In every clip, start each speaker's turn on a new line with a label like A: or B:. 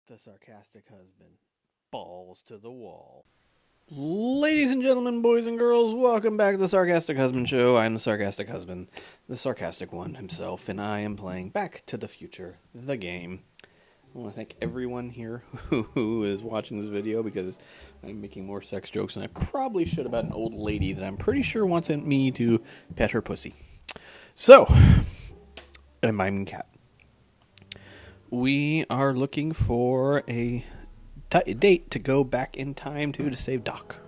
A: The sarcastic husband. Balls to the wall. Ladies and gentlemen, boys and girls, welcome back to the Sarcastic Husband Show. I'm the Sarcastic Husband, the sarcastic one himself, and I am playing Back to the Future, the game. I want to thank everyone here who is watching this video because I'm making more sex jokes than I probably should about an old lady that I'm pretty sure wants me to pet her pussy. So, and my cat. We are looking for a date to go back in time to save Doc.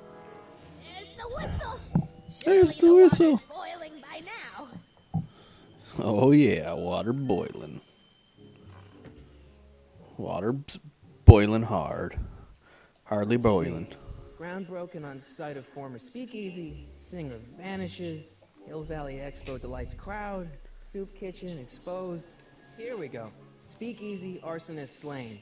B: There's the whistle.
A: There's the whistle.
B: Water's boiling by now.
A: Oh yeah, water boiling. Water's boiling hard. Hardly boiling.
C: Ground broken on site of former speakeasy. Singer vanishes. Hill Valley Expo delights crowd. Soup kitchen exposed. Here we go. Speakeasy arsonist slain.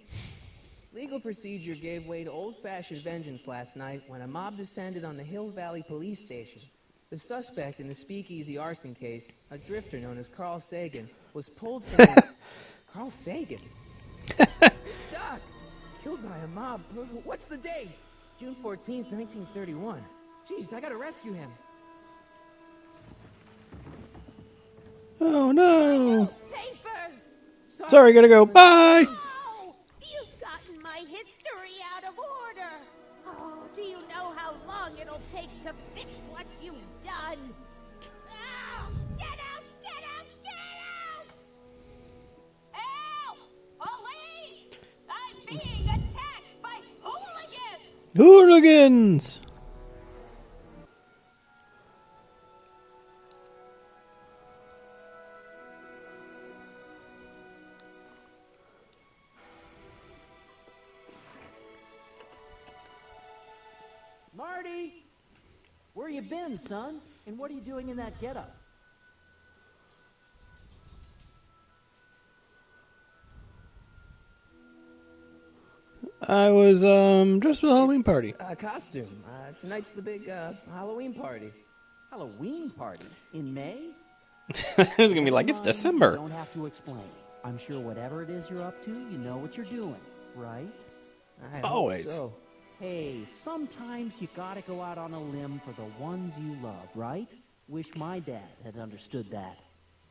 C: Legal procedure gave way to old-fashioned vengeance last night when a mob descended on the Hill Valley police station. The suspect in the speakeasy arson case, a drifter known as Carl Sagan, was pulled from his... Carl Sagan? Doc! Killed by a mob. What's the date? June 14th, 1931. Jeez, I gotta rescue him.
A: Oh no!
B: Papers!
A: Sorry, gotta go. Bye!
B: Oh, you've gotten my history out of order. Oh, do you know how long it'll take to fix what you've done? Oh, get out! Get out! Get out! Help! Police! I'm being attacked by hooligans!
A: Hooligans!
D: Marty! Where you been, son? And what are you doing in that getup?
A: I was, dressed for the Halloween party.
C: Costume. Tonight's the big, Halloween party.
D: Halloween party? In May?
A: It was gonna be like, it's
D: Come on,
A: December.
D: You don't have to explain. I'm sure whatever it is you're up to, you know what you're doing, right?
C: I hope
A: Always.
C: so.
D: Hey, sometimes you gotta go out on a limb for the ones you love, right? Wish my dad had understood that.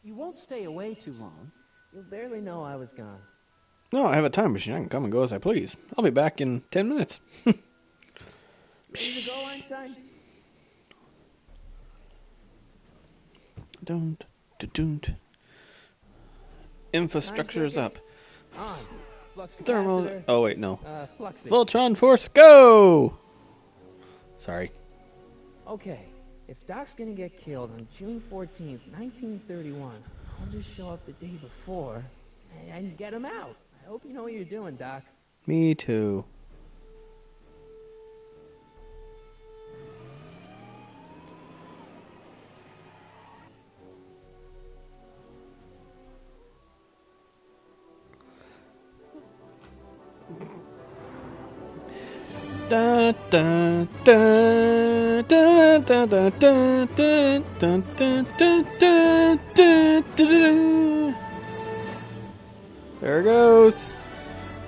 D: You won't stay away too long.
C: You'll barely know I was gone.
A: No, I have a time machine. I can come and go as I please. I'll be back in 10 minutes.
C: Ready to go, Einstein?
A: Don't. Infrastructure's up.
C: On. Flux
A: Thermal.
C: capacitor.
A: Oh, wait, no.
C: Fluxing.
A: Voltron Force, go! Sorry.
C: Okay, if Doc's gonna get killed on June 14th, 1931, I'll just show up the day before and get him out. I hope you know what you're doing, Doc.
A: Me too. Da da da da da da da da da da da da da. There it goes.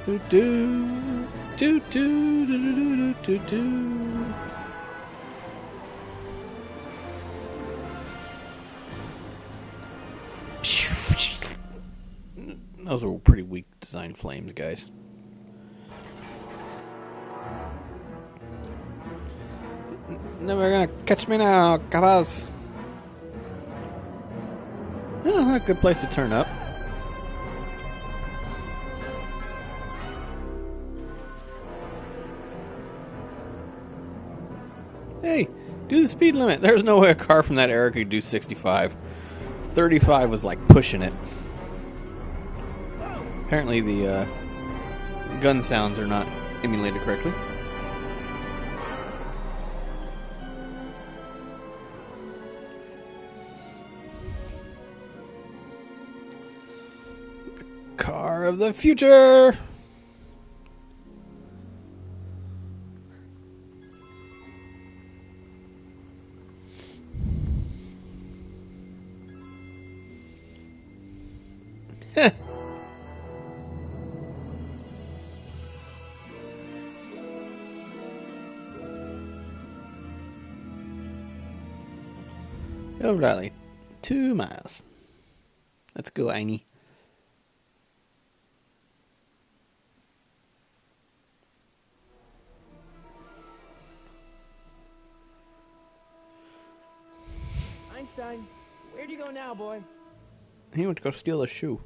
A: Do do do do do do do. Those were pretty weak design flames, guys. Never gonna catch me now, capaz. Oh, a good place to turn up. Hey, do the speed limit. There's no way a car from that era could do 65. 35 was like pushing it. Apparently the gun sounds are not emulated correctly. Car of the future! Hill Valley. 2 miles. Let's go, Aini.
C: Einstein, where'd you go now, boy?
A: He went to go steal a shoe.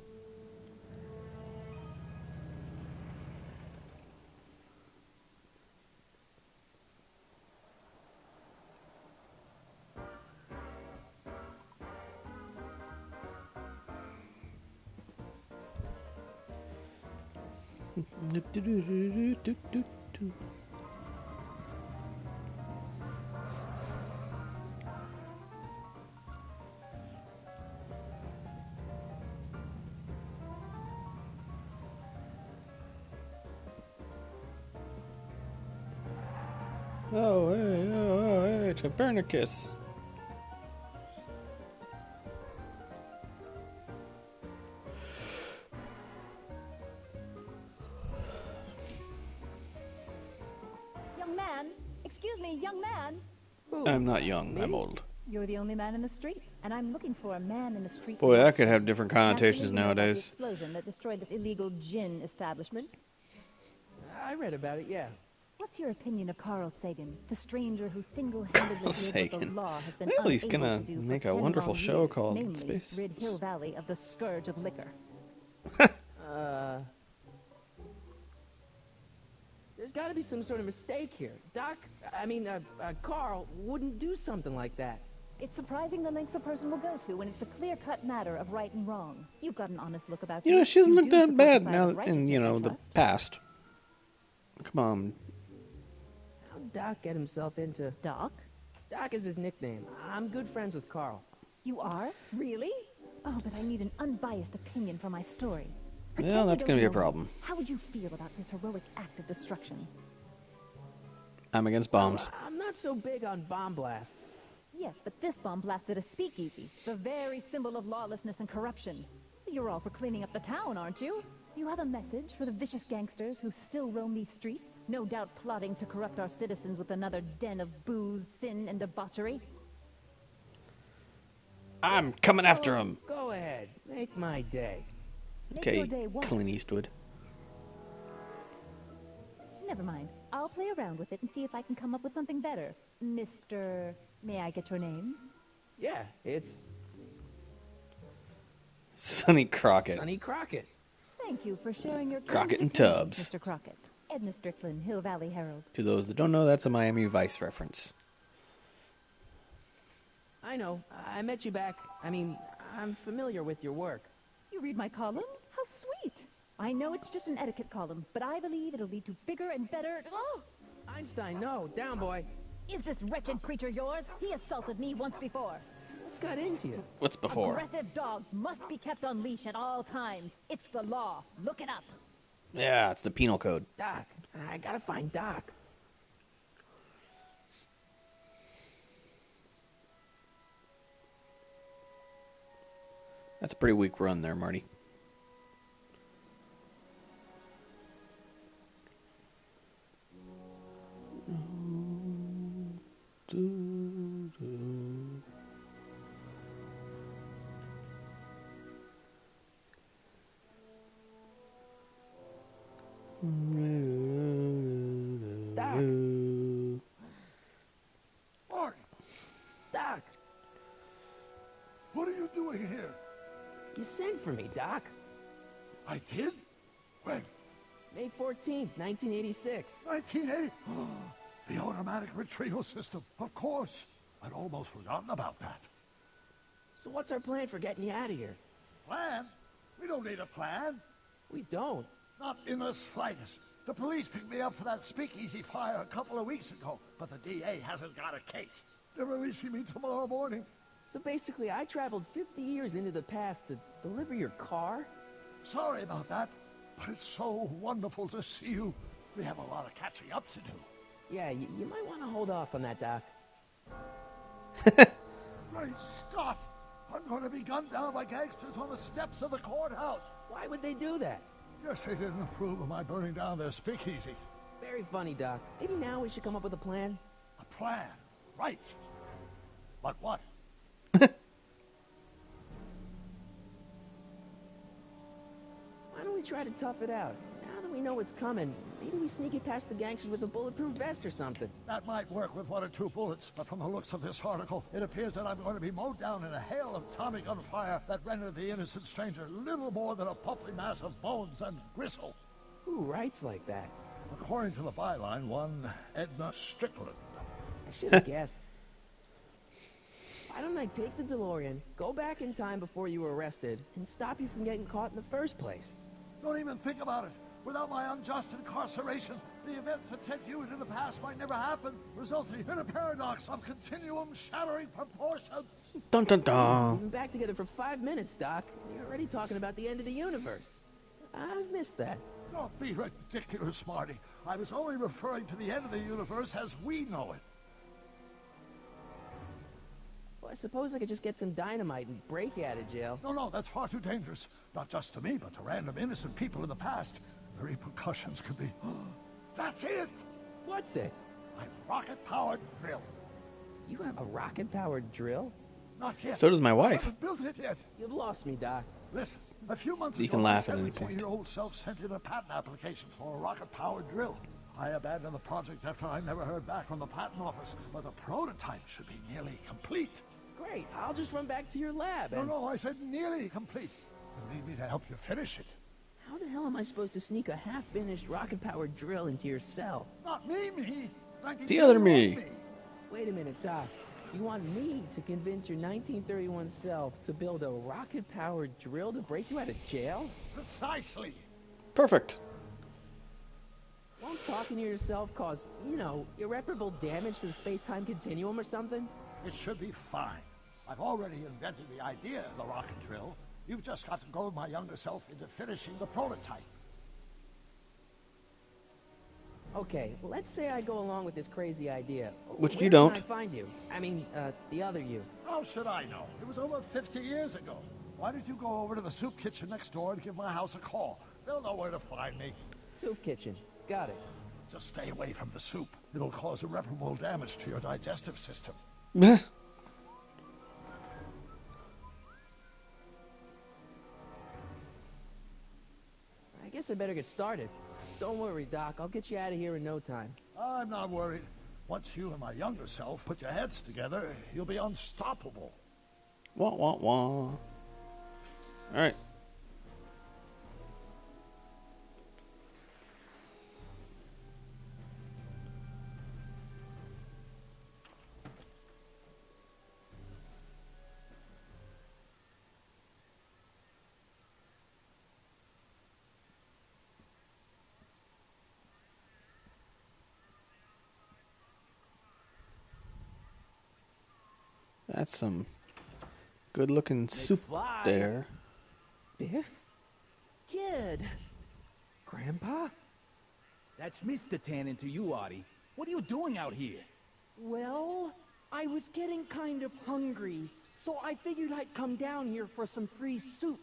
A: Oh, hey, Copernicus.
B: Young man, excuse me, young man.
C: Who?
A: I'm not young,
C: Me?
A: I'm old.
B: You're the only man in the street, and I'm looking for a man in the street.
A: Boy, that could have different connotations
B: Naturally, you know about the
A: nowadays.
B: explosion that destroyed this illegal gin establishment.
C: I read about it, yeah.
B: What's your opinion of Carl Sagan, the stranger who single-handedly
A: Carl
B: did what the
A: Sagan.
B: law has been
A: Well, he's
B: unable
A: gonna
B: to do for
A: make a
B: 10
A: wonderful
B: long
A: show
B: years,
A: called
B: namely
A: Space.
B: rid Hill Valley of the scourge of liquor.
C: There's gotta be some sort of mistake here. Carl wouldn't do something like that.
B: It's surprising the lengths a person will go to when it's a clear-cut matter of right and wrong. You've got an honest look about you.
A: You know, she doesn't
B: You
A: look
B: do
A: that
B: support
A: bad
B: the side
A: now
B: of
A: in,
B: righteousness, I
A: the
B: trust.
A: past. Come on.
C: How'd Doc get himself into...
B: Doc?
C: Doc is his nickname. I'm good friends with Carl.
B: You are? Really? Oh, but I need an unbiased opinion for my story.
A: Well,
B: Pretend you
A: that's
B: don't
A: gonna be a
B: know me.
A: problem.
B: How would you feel about this heroic act of destruction?
A: I'm against bombs.
C: I'm not so big on bomb blasts.
B: Yes, but this bomb blasted a speakeasy, the very symbol of lawlessness and corruption. You're all for cleaning up the town, aren't you? You have a message for the vicious gangsters who still roam these streets, no doubt plotting to corrupt our citizens with another den of booze, sin, and debauchery?
A: I'm coming after him.
C: Go ahead. Make my day.
B: Make your
A: Okay,
B: day what?
A: Clint Eastwood.
B: Never mind. I'll play around with it and see if I can come up with something better. Mr. May I get your name?
C: Yeah, it's
A: Sonny Crockett.
C: Sonny Crockett.
B: Thank you for sharing your
A: Crockett and
B: opinion,
A: Tubbs.
B: Mr. Crockett. Edna Strickland, Hill Valley Herald.
A: To those that don't know, that's a Miami Vice reference.
C: I know. I met you back. I'm familiar with your work.
B: You read my column? How sweet. I know it's just an etiquette column, but I believe it'll lead to bigger and better... Oh!
C: Einstein, no. Down, boy.
B: Is this wretched creature yours? He assaulted me once before.
C: What's got into you?
A: What's before?
B: Aggressive dogs must be kept on leash at all times. It's the law. Look it up.
A: Yeah, it's the penal code.
C: Doc. I gotta find Doc.
A: That's a pretty weak run there, Marty.
C: Doc.
E: Marty,
C: Doc.
E: what are you doing here?
C: You sent for me, Doc.
E: I did? When?
C: May 14th, 1986.
E: 1980? The automatic retrieval system. Of course. I'd almost forgotten about that.
C: So what's our plan for getting you out of here?
E: Plan? We don't need a plan.
C: We don't.
E: Not in the slightest. The police picked me up for that speakeasy fire a couple of weeks ago, but the DA hasn't got a case. They're releasing me tomorrow morning.
C: So basically, I traveled 50 years into the past to deliver your car?
E: Sorry about that, but it's so wonderful to see you. We have a lot of catching up to do.
C: Yeah, you might want to hold off on that, Doc.
E: Great Scott! I'm going to be gunned down by gangsters on the steps of the courthouse.
C: Why would they do that?
E: Guess they didn't approve of my burning down their speakeasy.
C: Very funny, Doc. Maybe now we should come up with a plan?
E: A plan, right. But what?
C: try to tough it out. Now that we know what's coming, maybe we sneak it past the gangsters with a bulletproof vest or something.
E: That might work with 1 or 2 bullets, but from the looks of this article, it appears that I'm going to be mowed down in a hail of Tommy gun fire that rendered the innocent stranger little more than a puffy mass of bones and gristle.
C: Who writes like that?
E: According to the byline, one Edna Strickland.
C: I should have guessed. Why don't I take the DeLorean, go back in time before you were arrested, and stop you from getting caught in the first place?
E: Don't even think about it. Without my unjust incarceration, the events that sent you into the past might never happen, resulting in a paradox of continuum-shattering proportions.
A: Dun dun dun.
C: We've been back together for 5 minutes, Doc. You're already talking about the end of the universe. I've missed that.
E: Don't be ridiculous, Marty. I was only referring to the end of the universe as we know it.
C: Well, I suppose I could just get some dynamite and break out of jail.
E: No, that's far too dangerous. Not just to me, but to random innocent people in the past. The repercussions could be... That's it!
C: What's it?
E: My rocket-powered drill.
C: You have a rocket-powered drill?
E: Not yet.
A: So does my
E: I
A: wife.
E: haven't built it yet.
C: You've lost me, Doc.
E: Listen, a few months
A: You
E: ago,
A: can laugh
E: my
A: at any point.
E: 17-year-old self sent in a patent application for a rocket-powered drill. I abandoned the project after I never heard back from the patent office, but the prototype should be nearly complete.
C: Great, I'll just run back to your lab and...
E: No, I said nearly complete. You need me to help you finish it.
C: How the hell am I supposed to sneak a half-finished rocket-powered drill into your cell?
E: Not me.
A: The other me.
C: Wait a minute, Doc. You want me to convince your 1931 self to build a rocket-powered drill to break you out of jail?
E: Precisely.
A: Perfect.
C: Won't talking to yourself cause, irreparable damage to the space-time continuum or something?
E: It should be fine. I've already invented the idea of the rocket drill. You've just got to goad my younger self into finishing the prototype.
C: Okay, well, let's say I go along with this crazy idea.
A: Which
C: Where
A: you don't.
C: Can I find you? I mean, the other you.
E: How should I know? It was over 50 years ago. Why don't you go over to the soup kitchen next door and give my house a call? They'll know where to find me.
C: Soup kitchen. Got it.
E: Just stay away from the soup. It'll cause irreparable damage to your digestive system.
C: I guess I better get started. Don't worry, Doc. I'll get you out of here in no time.
E: I'm not worried. Once you and my younger self put your heads together, you'll be unstoppable.
A: Wah, wah, wah. Alright. That's some good-looking soup
D: fly.
A: there.
C: Biff? Kid? Grandpa?
F: That's Mr. Tannen to you, Artie. What are you doing out here?
D: Well, I was getting kind of hungry, so I figured I'd come down here for some free soup.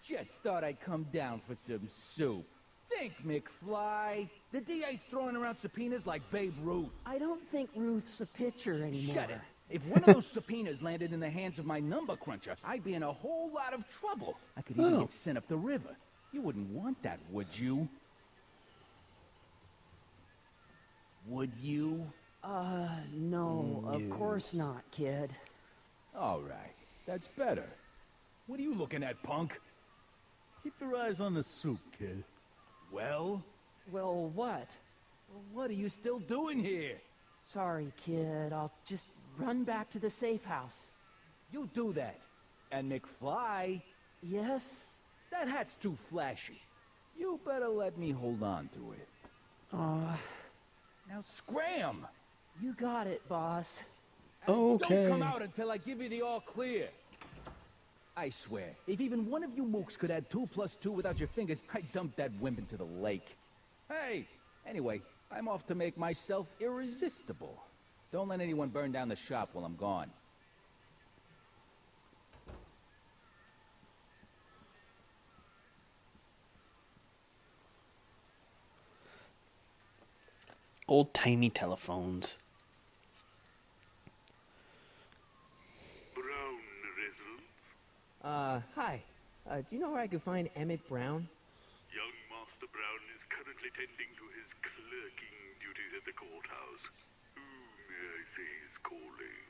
F: Just thought I'd come down for some soup. Think, McFly. The DA's throwing around subpoenas like Babe Ruth.
D: I don't think Ruth's a pitcher anymore.
F: Shut it. If one of those subpoenas landed in the hands of my number cruncher, I'd be in a whole lot of trouble. I could even get sent up the river. You wouldn't want that, would you? Would you?
D: No, of course not, kid.
F: All right. That's better. What are you looking at, punk? Keep your eyes on the soup, kid. Well?
D: Well, what?
F: What are you still doing here?
D: Sorry, kid. I'll just run back to the safe house.
F: You do that. And McFly,
D: Yes?
F: that hat's too flashy. You better let me hold on to it. Now scram!
D: You got it, boss.
A: Okay.
F: Don't come out until I give you the all clear. I swear, if even one of you mooks could add 2 + 2 without your fingers, I'd dump that wimp into the lake. Hey, anyway, I'm off to make myself irresistible. Don't let anyone burn down the shop while I'm gone.
A: Old-timey telephones.
G: Brown residence.
C: Hi. Do you know where I could find Emmett Brown?
G: Young attending to his clerking duties at the courthouse. Who may I say is calling?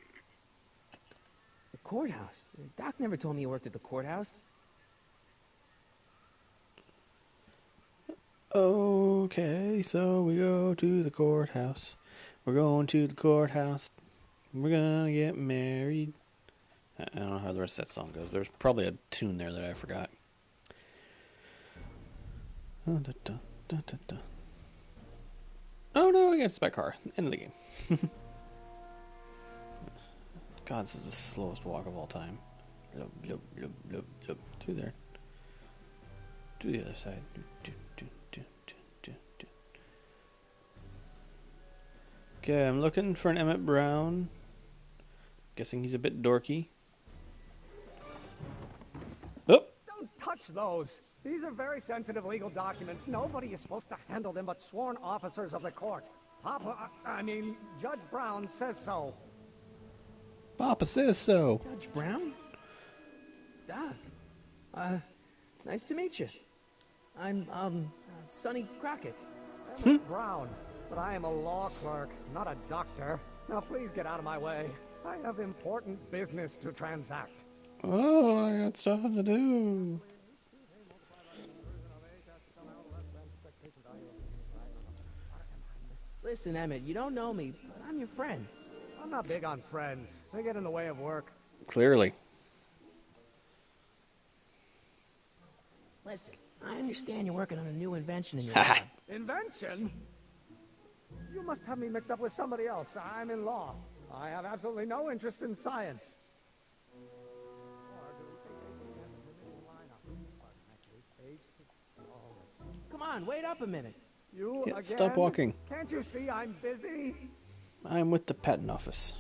C: The courthouse? Doc never told me you worked at the courthouse.
A: Okay, so we go to the courthouse. We're going to the courthouse. We're gonna get married. I don't know how the rest of that song goes. There's probably a tune there that I forgot. Oh no, I got hit by a car. End of the game. God, this is the slowest walk of all time. Blub, blub, blub, blub, blub. Through there. To the other side. Okay, I'm looking for an Emmett Brown. Guessing he's a bit dorky. Oh!
H: Don't touch those. These are very sensitive legal documents. Nobody is supposed to handle them but sworn officers of the court. Judge Brown says so.
A: Papa says so.
C: Judge Brown? Doc. Nice to meet you. I'm, Sonny Crockett.
H: Emmett Brown. But I am a law clerk, not a doctor. Now please get out of my way. I have important business to transact.
A: Oh, I got stuff to do.
C: Listen, Emmett, you don't know me, but I'm your friend.
H: I'm not big on friends. They get in the way of work.
A: Clearly.
C: Listen, I understand you're working on a new invention in your lab.
H: Invention? You must have me mixed up with somebody else. I'm in law. I have absolutely no interest in science.
C: Come on, wait up a minute.
H: You
A: Yeah,
H: again?
A: stop walking.
H: Can't you see I'm busy?
A: I'm with the patent office.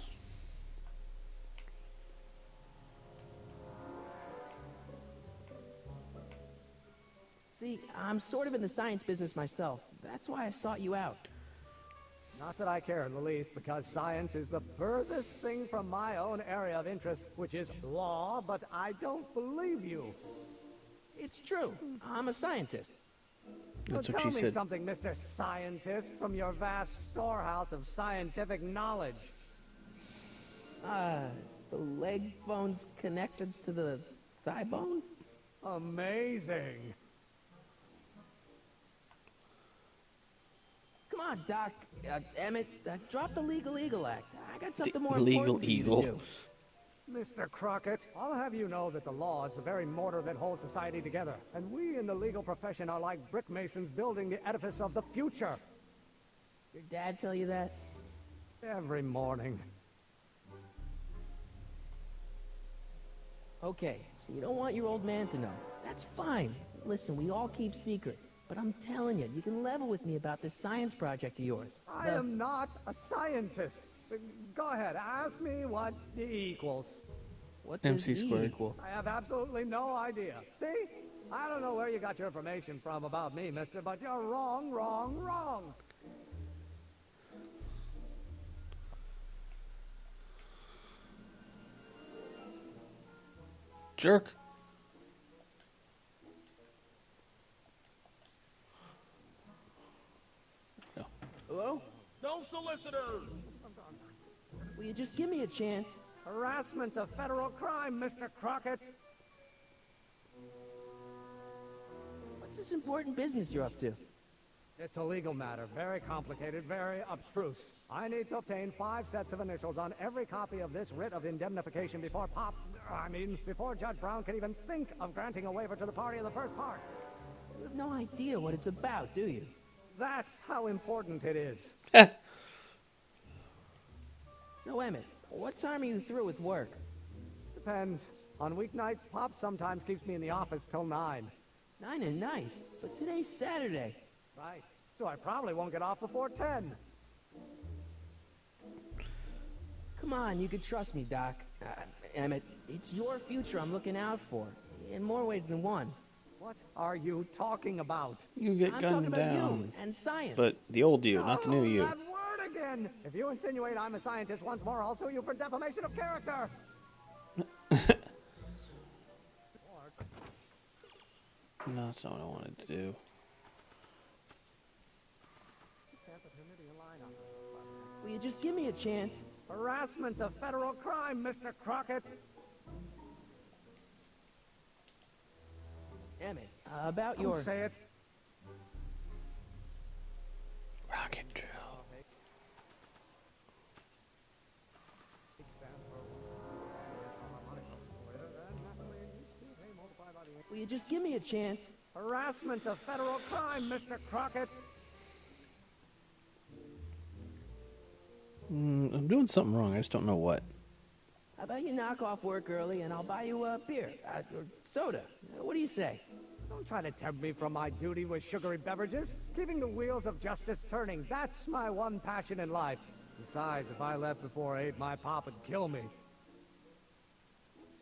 C: See, I'm sort of in the science business myself. That's why I sought you out.
H: Not that I care in the least, because science is the furthest thing from my own area of interest, which is law, but I don't believe you.
C: It's true. I'm a scientist.
A: That's
H: So
A: what
H: tell
A: she
H: me
A: said.
H: something, Mr. Scientist, from your vast storehouse of scientific knowledge.
C: The leg bone's connected to the thigh bone?
H: Amazing.
C: Come on, Doc. Emmett, drop the Legal Eagle Act. I got something more
A: Legal
C: important for you
A: Eagle.
C: to do.
H: Mr. Crockett, I'll have you know that the law is the very mortar that holds society together, and we in the legal profession are like brick masons building the edifice of the future.
C: Your dad tell you that?
H: Every morning.
C: Okay, so you don't want your old man to know. That's fine. Listen, we all keep secrets. But I'm telling you, you can level with me about this science project of yours.
H: I am not a scientist. Go ahead, ask me what E equals.
C: What does
A: MC
C: E
A: squared.
C: equal?
H: I have absolutely no idea. See? I don't know where you got your information from about me, mister, but you're wrong, wrong, wrong.
A: Jerk. No.
C: Hello?
G: No solicitors!
C: Will you just give me a chance?
H: Harassment's a federal crime, Mr. Crockett.
C: What's this important business you're up to?
H: It's a legal matter, very complicated, very abstruse. I need to obtain 5 sets of initials on every copy of this writ of indemnification before before Judge Brown can even think of granting a waiver to the party in the first part.
C: You have no idea what it's about, do you?
H: That's how important it is.
C: So, Emmett, what time are you through with work?
H: Depends. On weeknights, Pop sometimes keeps me in the office till 9.
C: 9 at night. But today's Saturday.
H: Right. So I probably won't get off before 10.
C: Come on, you can trust me, Doc. Emmett, it's your future I'm looking out for. In more ways than one.
H: What are you talking about?
A: You get
C: I'm talking
A: gunned
C: about
A: down.
C: you and science.
A: But the old you, not the new you.
H: That word again! If you insinuate I'm a scientist once more, I'll sue you for defamation of character!
A: No, that's not what I wanted to do.
C: Will you just give me a chance?
H: Harassment's a federal crime, Mr. Crockett.
C: Emmett, about your...
H: Don't say it.
A: Rocket drill.
C: Will you just give me a chance?
H: Harassment's a federal crime, Mr. Crockett.
A: I'm doing something wrong. I just don't know what.
C: How about you knock off work early and I'll buy you a beer, or soda. What do you say?
H: Don't try to tempt me from my duty with sugary beverages. Keeping the wheels of justice turning, that's my one passion in life. Besides, if I left before 8, my pop would kill me.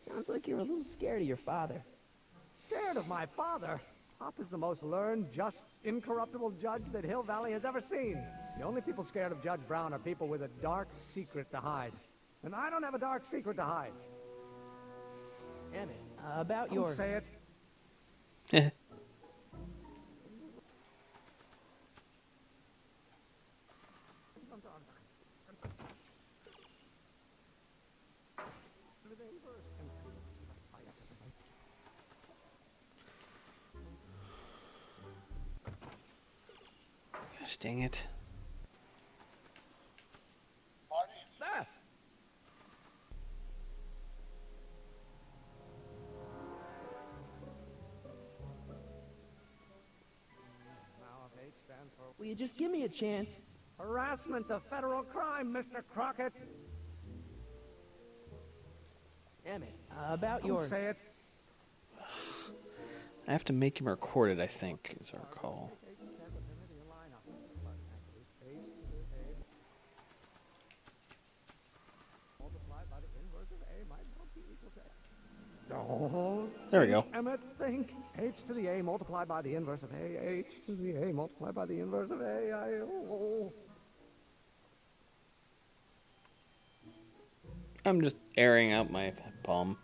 C: Sounds like you're a little scared of your father.
H: Scared of my father? Pop is the most learned, just, incorruptible judge that Hill Valley has ever seen. The only people scared of Judge Brown are people with a dark secret to hide. And I don't have a dark secret to hide.
C: Emmett, about your...
H: Don't say it.
A: Gosh dang it.
C: Ah! Will you just give me a chance?
H: Harassment's a federal crime, Mr. Crockett.
C: Emmett, about your...
H: Don't say it.
A: I have to make him record it, I think, as I recall. There we go.
H: Emmett, think. H to the A multiplied by the inverse of A. H to the A multiplied by the inverse of A.
A: I'm just airing out my palm.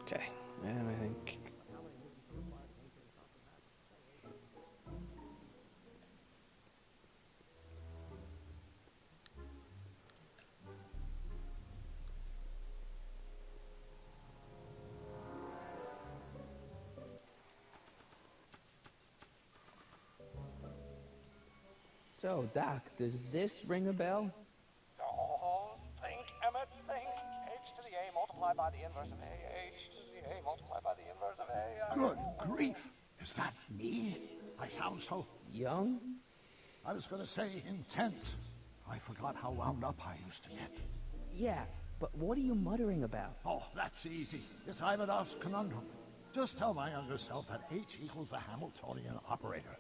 A: Okay, and I think...
C: So, Doc, does this ring a bell?
H: Think, Emmett, think. H to the A multiplied by the inverse of A. H to the A multiplied by the inverse of A.
E: Good grief. Is that me? I sound so...
C: Young?
E: I was going to say intense. I forgot how wound up I used to get.
C: Yeah, but what are you muttering about?
E: Oh, that's easy. It's Ivanov's conundrum. Just tell my younger self that H equals the Hamiltonian operator.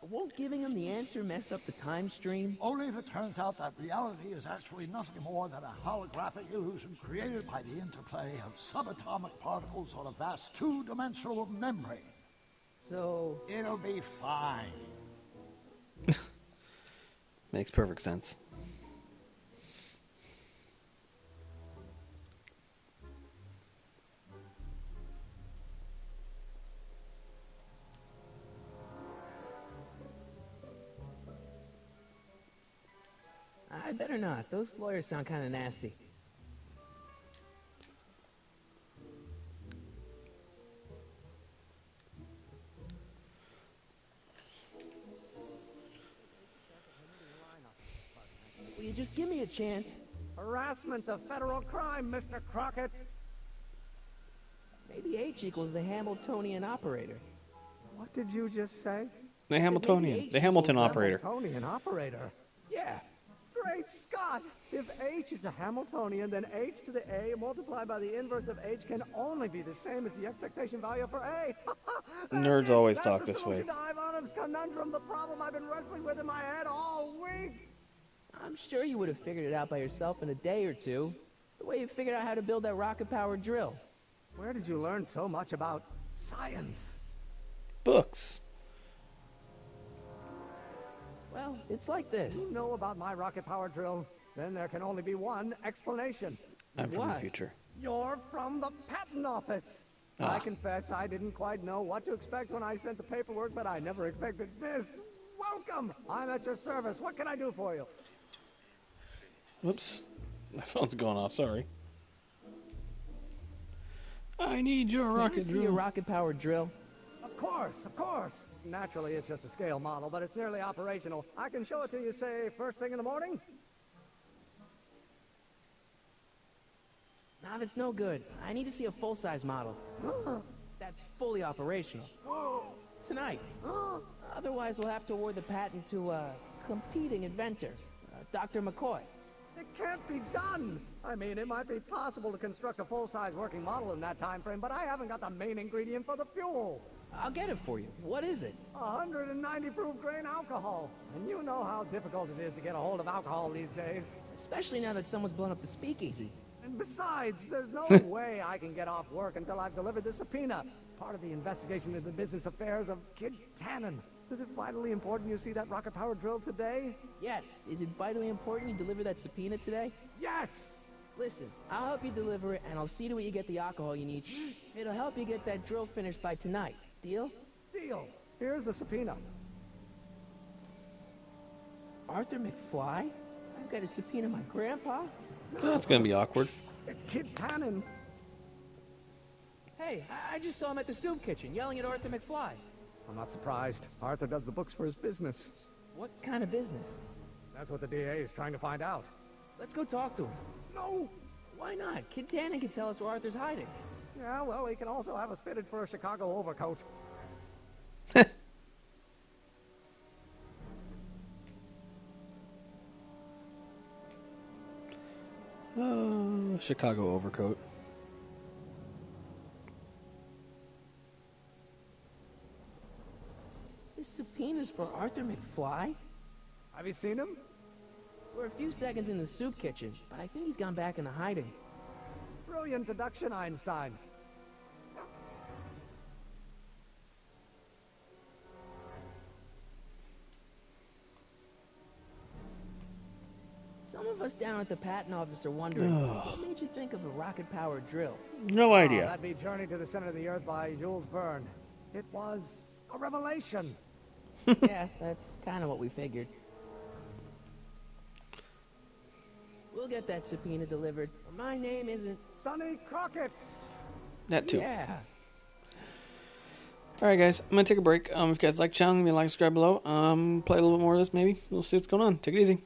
C: Won't giving him the answer mess up the time stream?
E: Only if it turns out that reality is actually nothing more than a holographic illusion created by the interplay of subatomic particles on a vast two-dimensional membrane.
C: So...
E: It'll be fine.
A: Makes perfect sense.
C: I better not. Those lawyers sound kind of nasty. Will you just give me a chance?
H: Harassment's a federal crime, Mr. Crockett.
C: Maybe H equals the Hamiltonian operator.
H: What did you just say?
A: The Hamiltonian. The Hamilton operator.
H: Hamiltonian operator.
C: Yeah.
H: Great Scott! If H is a Hamiltonian, then H to the A multiplied by the inverse of H can only be the same as the expectation value for A.
A: Nerds always talk this way.
H: That's the solution to Ivanov's conundrum, the problem I've been wrestling with in my head all week.
C: I'm sure you would have figured it out by yourself in a day or two. The way you figured out how to build that rocket-powered drill.
H: Where did you learn so much about science?
A: Books.
C: Well, it's like this.
H: You know about my rocket-powered drill? Then there can only be one explanation.
A: I'm from the
C: What?
A: future.
H: You're from the patent office. I confess I didn't quite know what to expect when I sent the paperwork, but I never expected this. Welcome! I'm at your service. What can I do for you?
A: Whoops. My phone's going off, sorry. I need your rocket
C: See
A: drill.
C: your rocket-powered drill?
H: Of course, of course. Naturally, it's just a scale model, but it's nearly operational. I can show it to you, say, first thing in the morning?
C: Nah, that's no good. I need to see a full-size model. That's fully operational. Tonight. Otherwise, we'll have to award the patent to a competing inventor, Dr. McCoy.
H: It can't be done! I mean, it might be possible to construct a full-size working model in that time frame, but I haven't got the main ingredient for the fuel.
C: I'll get it for you. What is it?
H: 190 proof grain alcohol. And you know how difficult it is to get a hold of alcohol these days.
C: Especially now that someone's blown up the speakeasy.
H: And besides, there's no way I can get off work until I've delivered the subpoena. Part of the investigation is the business affairs of Kid Tannen. Is it vitally important you see that rocket-powered drill today?
C: Yes. Is it vitally important you deliver that subpoena today?
H: Yes!
C: Listen, I'll help you deliver it, and I'll see to it you get the alcohol you need. It'll help you get that drill finished by tonight. Deal?
H: Deal. Here's the subpoena.
C: Arthur McFly? I've got to subpoena my grandpa?
A: That's gonna be awkward.
H: It's Kid Tannen.
C: Hey, I just saw him at the soup kitchen, yelling at Arthur McFly.
H: I'm not surprised. Arthur does the books for his business.
C: What kind of business?
H: That's what the DA is trying to find out.
C: Let's go talk to him.
H: No!
C: Why not? Kid Tannen can tell us where Arthur's hiding.
H: Yeah, well, he can also have us fitted for a Chicago overcoat.
A: Chicago overcoat.
C: This subpoena's for Arthur McFly?
H: Have you seen him?
C: We're a few seconds in the soup kitchen, but I think he's gone back into hiding.
H: Brilliant deduction, Einstein.
C: Some of us down at the patent office are wondering, what made you think of a rocket-powered drill?
A: No idea.
H: That'd be Journey to the Center of the Earth by Jules Verne. It was a revelation.
C: Yeah, that's kind of what we figured. We'll get that subpoena delivered. My name isn't...
H: Sonny Crockett!
A: That too.
C: Yeah.
A: Alright guys, I'm gonna take a break. If you guys like the channel, give me a like, subscribe below. Play a little bit more of this maybe. We'll see what's going on. Take it easy.